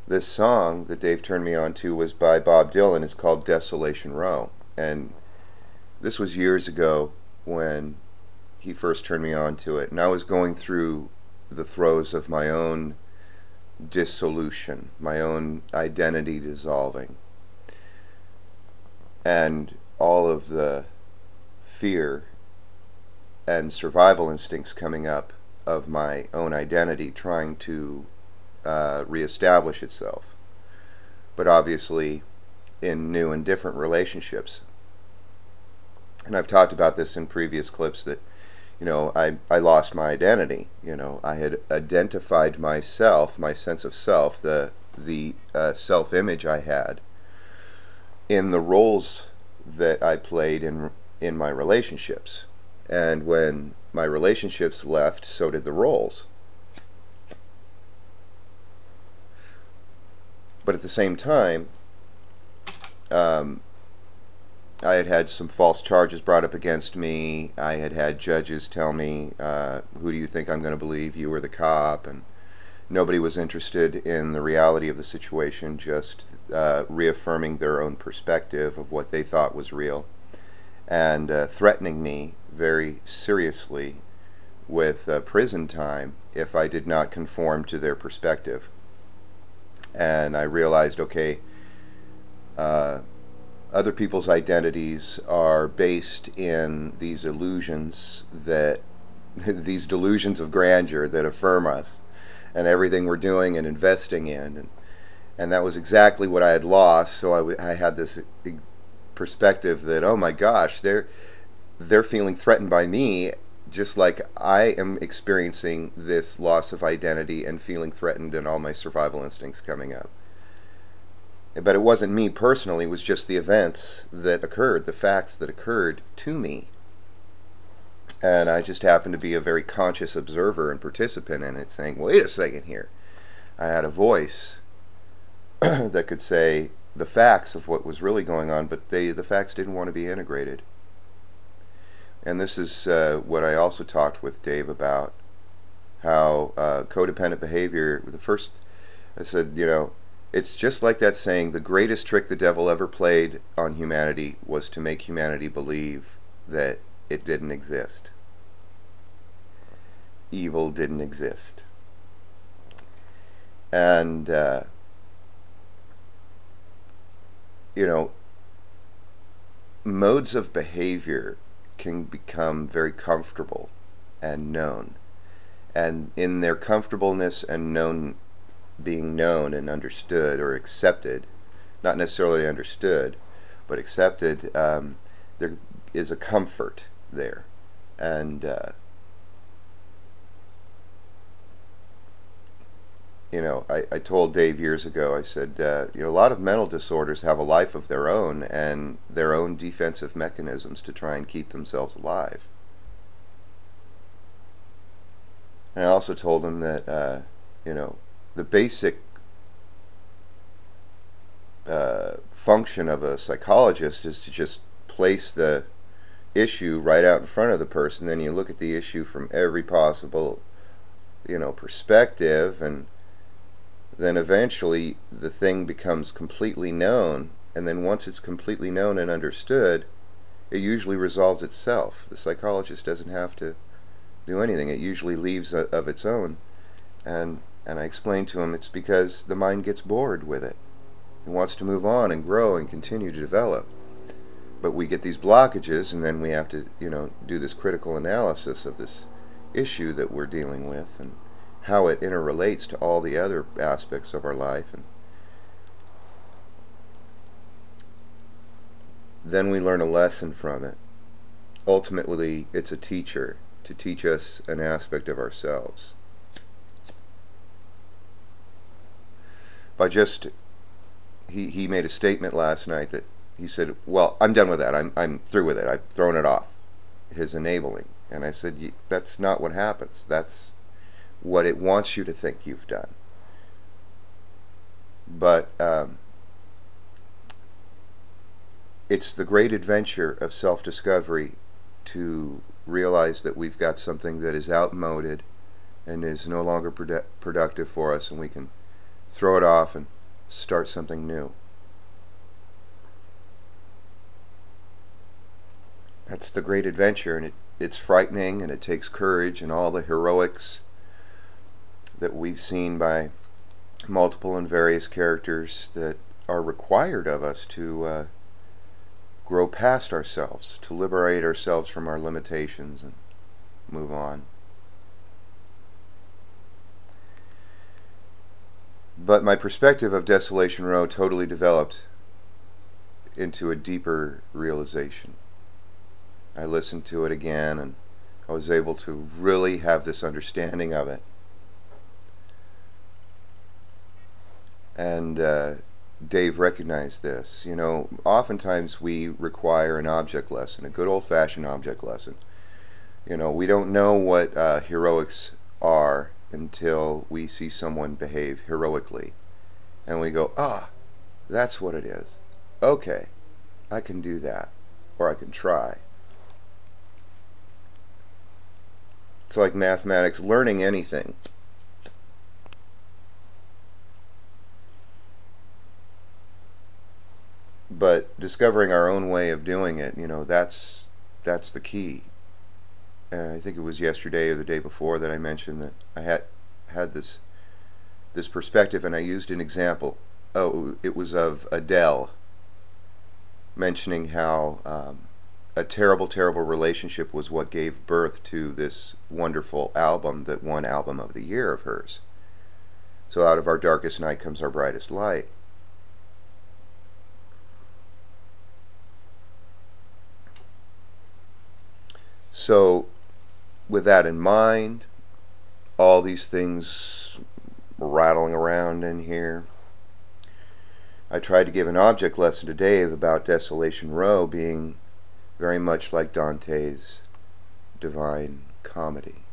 This song that Dave turned me on to was by Bob Dylan. It's called Desolation Row. And this was years ago when he first turned me on to it. And I was going through the throes of my own dissolution, my own identity dissolving, and all of the fear and survival instincts coming up of my own identity trying to reestablish itself, but obviously in new and different relationships. And I've talked about this in previous clips that, I lost my identity. I had identified myself, my sense of self, the self-image I had in the roles that I played in my relationships. And when my relationships left, so did the roles. But at the same time, I had had some false charges brought up against me. I had had judges tell me, who do you think I'm going to believe, you or the cop? And nobody was interested in the reality of the situation, just reaffirming their own perspective of what they thought was real, and threatening me very seriously with prison time if I did not conform to their perspective. And I realized, okay, other people's identities are based in these illusions that these delusions of grandeur that affirm us and everything we're doing and investing in, and that was exactly what I had lost. So I had this perspective that, oh my gosh, they're feeling threatened by me, just like I am experiencing this loss of identity and feeling threatened, and all my survival instincts coming up. But it wasn't me personally, it was just the events that occurred, the facts that occurred to me. And I just happened to be a very conscious observer and participant in it, saying, wait a second here. I had a voice that could say the facts of what was really going on, but the facts didn't want to be integrated. And this is what I also talked with Dave about, how codependent behavior, I said, it's just like that saying, the greatest trick the devil ever played on humanity was to make humanity believe that it didn't exist. Evil didn't exist. And, modes of behavior can become very comfortable and known. And in their comfortableness and being known and understood or accepted, not necessarily understood, but accepted, there is a comfort there. And, I told Dave years ago, I said, a lot of mental disorders have a life of their own and their own defensive mechanisms to try and keep themselves alive. And I also told him that, the basic function of a psychologist is to just place the issue right out in front of the person. Then you look at the issue from every possible, perspective, and then eventually the thing becomes completely known. And then once it's completely known and understood, it usually resolves itself. The psychologist doesn't have to do anything. It usually leaves of its own. And I explained to him it's because the mind gets bored with it. It wants to move on and grow and continue to develop. But we get these blockages, and then we have to, do this critical analysis of this issue that we're dealing with and how it interrelates to all the other aspects of our life. And then we learn a lesson from it. Ultimately, it's a teacher to teach us an aspect of ourselves. He made a statement last night that he said, well, I'm done with that. I'm through with it. I've thrown it off. His enabling. And I said, that's not what happens. That's what it wants you to think you've done. But it's the great adventure of self-discovery to realize that we've got something that is outmoded and is no longer productive for us, and we can throw it off and start something new. That's the great adventure, and it's frightening, and it takes courage, and all the heroics that we've seen by multiple and various characters that are required of us to grow past ourselves, to liberate ourselves from our limitations and move on. But my perspective of Desolation Row totally developed into a deeper realization. I listened to it again, and I was able to really have this understanding of it. And Dave recognized this. You know, oftentimes we require an object lesson, a good old-fashioned object lesson. You know, we don't know what heroics are until we see someone behave heroically. And we go, ah, that's what it is. Okay, I can do that. Or I can try. It's like mathematics, learning anything. But discovering our own way of doing it, you know, that's the key. I think it was yesterday or the day before that I mentioned that I had this perspective, and I used an example. Oh, it was of Adele, mentioning how a terrible, terrible relationship was what gave birth to this wonderful album that won Album of the Year of hers. So out of our darkest night comes our brightest light. So with that in mind, all these things rattling around in here, I tried to give an object lesson to Dave about Desolation Row being very much like Dante's Divine Comedy.